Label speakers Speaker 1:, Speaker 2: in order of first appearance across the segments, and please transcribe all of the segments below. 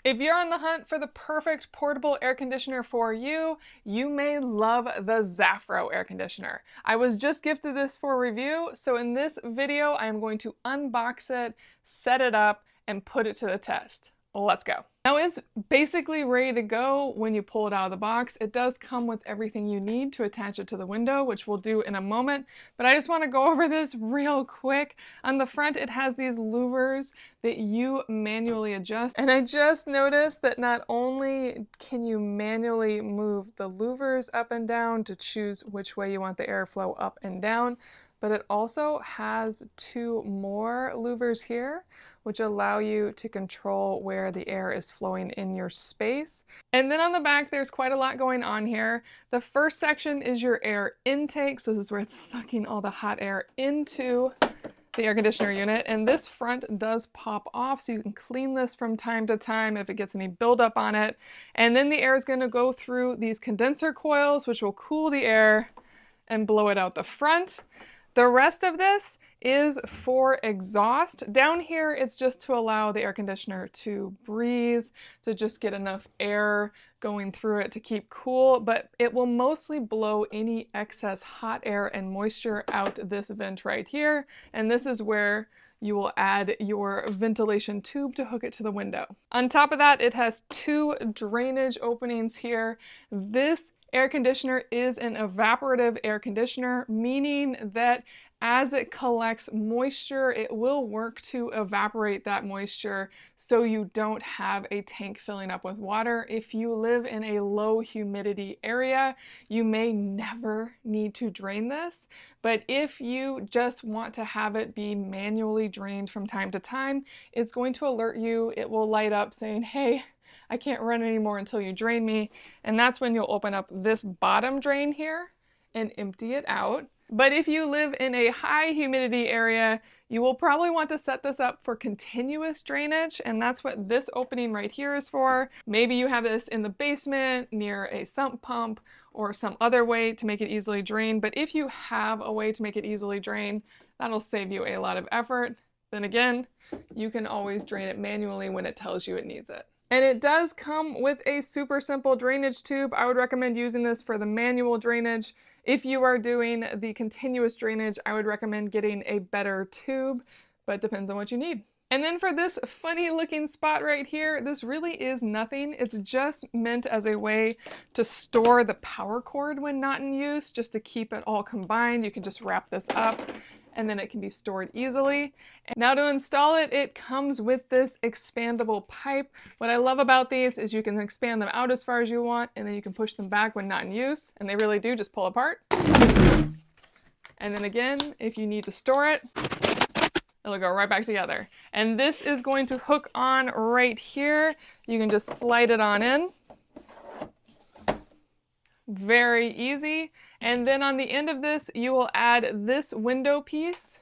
Speaker 1: If you're on the hunt for the perfect portable air conditioner for you, you may love the ZAFRO air conditioner. I was just gifted this for review, so in this video, I'm going to unbox it, set it up, and put it to the test. Let's go. Now it's basically ready to go when you pull it out of the box. It does come with everything you need to attach it to the window, which we'll do in a moment, but I just want to go over this real quick. On the front, it has these louvers that you manually adjust, and I just noticed that not only can you manually move the louvers up and down to choose which way you want the airflow up and down, but it also has two more louvers here, which allow you to control where the air is flowing in your space. And then on the back, there's quite a lot going on here. The first section is your air intake, so this is where it's sucking all the hot air into the air conditioner unit, and this front does pop off, so you can clean this from time to time if it gets any buildup on it. And then the air is going to go through these condenser coils, which will cool the air and blow it out the front. The rest of this is for exhaust. Down here, it's just to allow the air conditioner to breathe, to just get enough air going through it to keep cool, but it will mostly blow any excess hot air and moisture out this vent right here. And this is where you will add your ventilation tube to hook it to the window. On top of that, it has two drainage openings here. This air conditioner is an evaporative air conditioner, meaning that as it collects moisture, it will work to evaporate that moisture so you don't have a tank filling up with water. If you live in a low humidity area, you may never need to drain this, but if you just want to have it be manually drained from time to time, it's going to alert you. It will light up saying, hey, I can't run anymore until you drain me. And that's when you'll open up this bottom drain here and empty it out. But if you live in a high humidity area, you will probably want to set this up for continuous drainage, and that's what this opening right here is for. Maybe you have this in the basement near a sump pump or some other way to make it easily drain. But if you have a way to make it easily drain, that'll save you a lot of effort. Then again, you can always drain it manually when it tells you it needs it. And it does come with a super simple drainage tube. I would recommend using this for the manual drainage. If you are doing the continuous drainage, I would recommend getting a better tube, but it depends on what you need. And then for this funny looking spot right here, this really is nothing. It's just meant as a way to store the power cord when not in use, just to keep it all combined. You can just wrap this up and then it can be stored easily. And now to install it, it comes with this expandable pipe. What I love about these is you can expand them out as far as you want, and then you can push them back when not in use, and they really do just pull apart. And then again, if you need to store it, it'll go right back together. And this is going to hook on right here. You can just slide it on in. Very easy. And then on the end of this, you will add this window piece,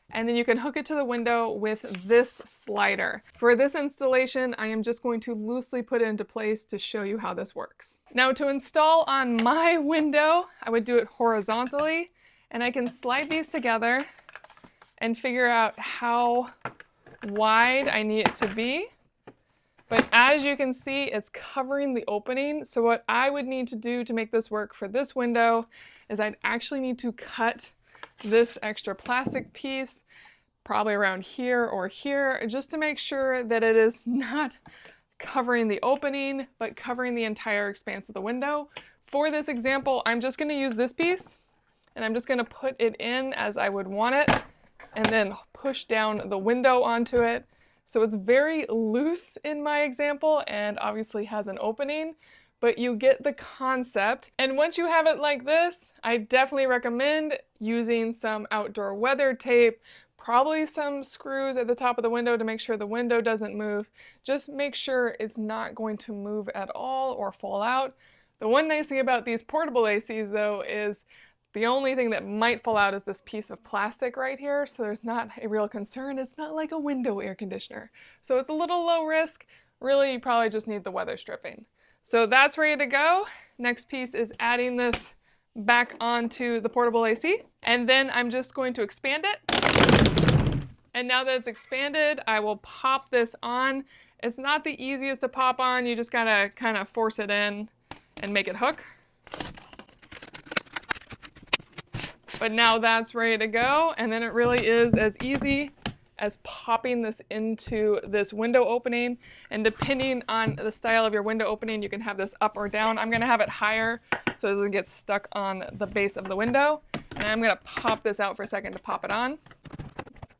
Speaker 1: and then you can hook it to the window with this slider. For this installation, I am just going to loosely put it into place to show you how this works. Now to install on my window, I would do it horizontally, and I can slide these together and figure out how wide I need it to be. But as you can see, it's covering the opening. So what I would need to do to make this work for this window is I'd actually need to cut this extra plastic piece, probably around here or here, just to make sure that it is not covering the opening, but covering the entire expanse of the window. For this example, I'm just going to use this piece, and I'm just going to put it in as I would want it, and then push down the window onto it. So it's very loose in my example and obviously has an opening, but you get the concept. And once you have it like this, I definitely recommend using some outdoor weather tape, probably some screws at the top of the window to make sure the window doesn't move. Just make sure it's not going to move at all or fall out. The one nice thing about these portable ACs though is the only thing that might fall out is this piece of plastic right here, so there's not a real concern. It's not like a window air conditioner. So it's a little low risk. Really, you probably just need the weather stripping. So that's ready to go. Next piece is adding this back onto the portable AC. And then I'm just going to expand it And now that it's expanded, I will pop this on. It's not the easiest to pop on. You just gotta kind of force it in and make it hook. But now that's ready to go. And then it really is as easy as popping this into this window opening. And depending on the style of your window opening, you can have this up or down. I'm gonna have it higher so it doesn't get stuck on the base of the window. And I'm gonna pop this out for a second to pop it on.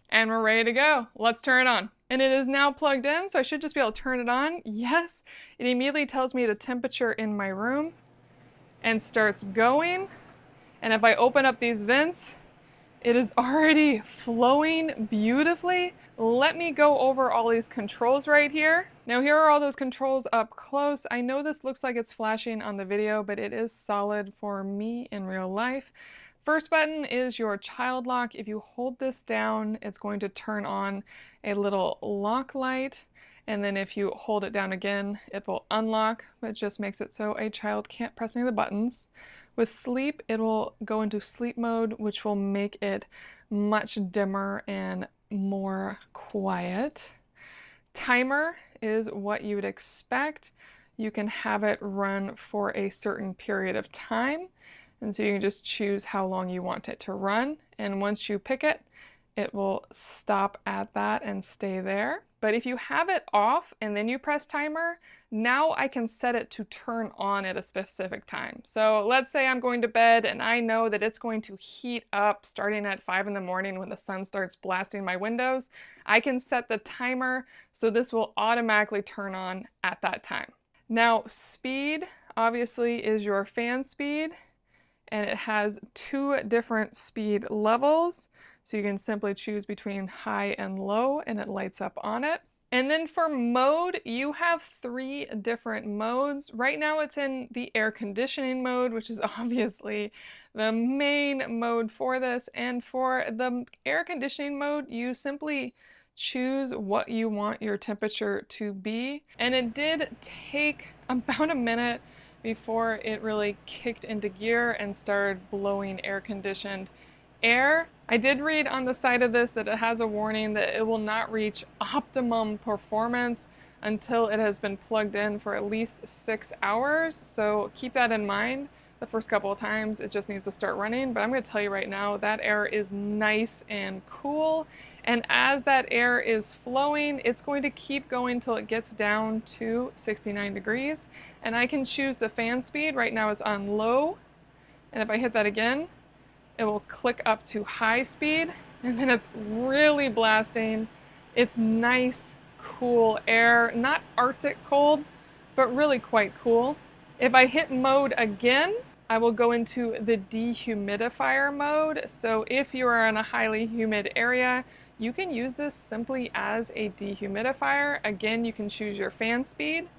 Speaker 1: And we're ready to go. Let's turn it on. And it is now plugged in, so I should just be able to turn it on. Yes, it immediately tells me the temperature in my room and starts going. And if I open up these vents, it is already flowing beautifully. Let me go over all these controls right here. Now here are all those controls up close. I know this looks like it's flashing on the video, but it is solid for me in real life. First button is your child lock. If you hold this down, it's going to turn on a little lock light. And then if you hold it down again, it will unlock, which just makes it so a child can't press any of the buttons. With sleep, it will go into sleep mode, which will make it much dimmer and more quiet. Timer is what you would expect. You can have it run for a certain period of time. And so you can just choose how long you want it to run. And once you pick it, it will stop at that and stay there. But if you have it off and then you press timer, now I can set it to turn on at a specific time. So let's say I'm going to bed and I know that it's going to heat up starting at 5 in the morning when the sun starts blasting my windows. I can set the timer so this will automatically turn on at that time. Now speed obviously is your fan speed. And it has 2 different speed levels. So you can simply choose between high and low and it lights up on it. And then for mode, you have 3 different modes. Right now it's in the air conditioning mode, which is obviously the main mode for this. And for the air conditioning mode, you simply choose what you want your temperature to be. And it did take about a minute before it really kicked into gear and started blowing air-conditioned air. I did read on the side of this that it has a warning that it will not reach optimum performance until it has been plugged in for at least 6 hours. So keep that in mind. The first couple of times it just needs to start running, but I'm going to tell you right now that air is nice and cool. And as that air is flowing, it's going to keep going till it gets down to 69 degrees. And I can choose the fan speed. Right now it's on low. And if I hit that again, it will click up to high speed. And then it's really blasting. It's nice, cool air. Not Arctic cold, but really quite cool. If I hit mode again, I will go into the dehumidifier mode. So if you are in a highly humid area, you can use this simply as a dehumidifier. Again, you can choose your fan speed.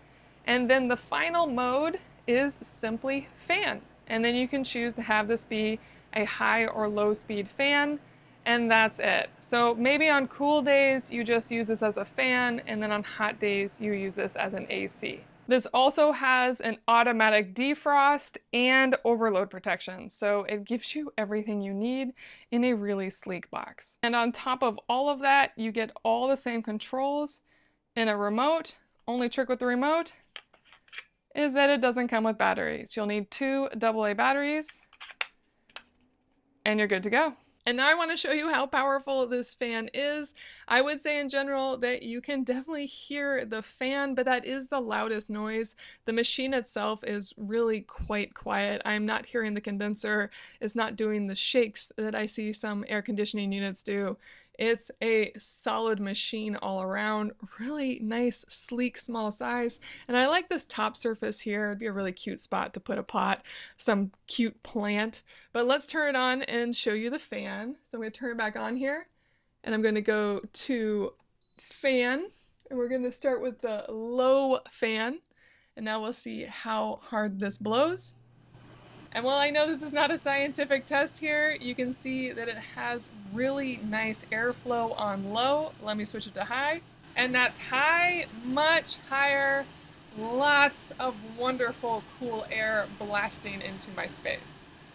Speaker 1: And then the final mode is simply fan. And then you can choose to have this be a high or low speed fan, and that's it. So maybe on cool days, you just use this as a fan, and then on hot days, you use this as an AC. This also has an automatic defrost and overload protection, so it gives you everything you need in a really sleek box. And on top of all of that, you get all the same controls in a remote. Only trick with the remote is that it doesn't come with batteries. You'll need 2 AA batteries, and you're good to go. And now I want to show you how powerful this fan is. I would say in general that you can definitely hear the fan, but that is the loudest noise. The machine itself is really quite quiet. I'm not hearing the condenser. It's not doing the shakes that I see some air conditioning units do. It's a solid machine all around, really nice, sleek, small size. And I like this top surface here. It'd be a really cute spot to put a pot, some cute plant. But let's turn it on and show you the fan. So I'm going to turn it back on here, and I'm going to go to fan, and we're going to start with the low fan. And now we'll see how hard this blows. And while I know this is not a scientific test here, you can see that it has really nice airflow on low. Let me switch it to high. And that's high, much higher, lots of wonderful cool air blasting into my space.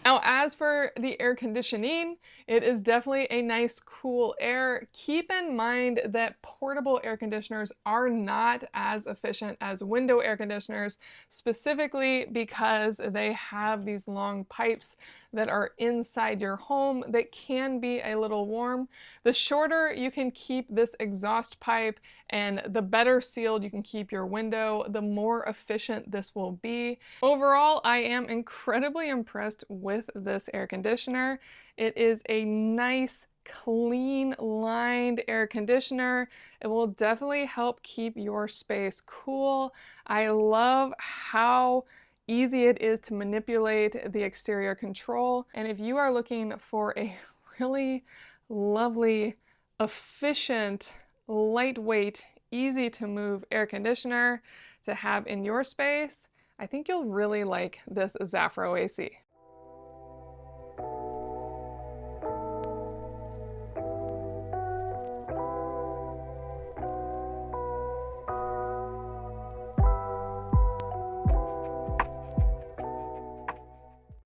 Speaker 1: Now, as for the air conditioning, it is definitely a nice cool air. Keep in mind that portable air conditioners are not as efficient as window air conditioners, specifically because they have these long pipes that are inside your home that can be a little warm. The shorter you can keep this exhaust pipe and the better sealed you can keep your window, the more efficient this will be. Overall, I am incredibly impressed with this air conditioner. It is a nice, clean lined air conditioner. It will definitely help keep your space cool. I love how easy it is to manipulate the exterior control. And if you are looking for a really lovely, efficient, lightweight, easy to move air conditioner to have in your space, I think you'll really like this ZAFRO AC.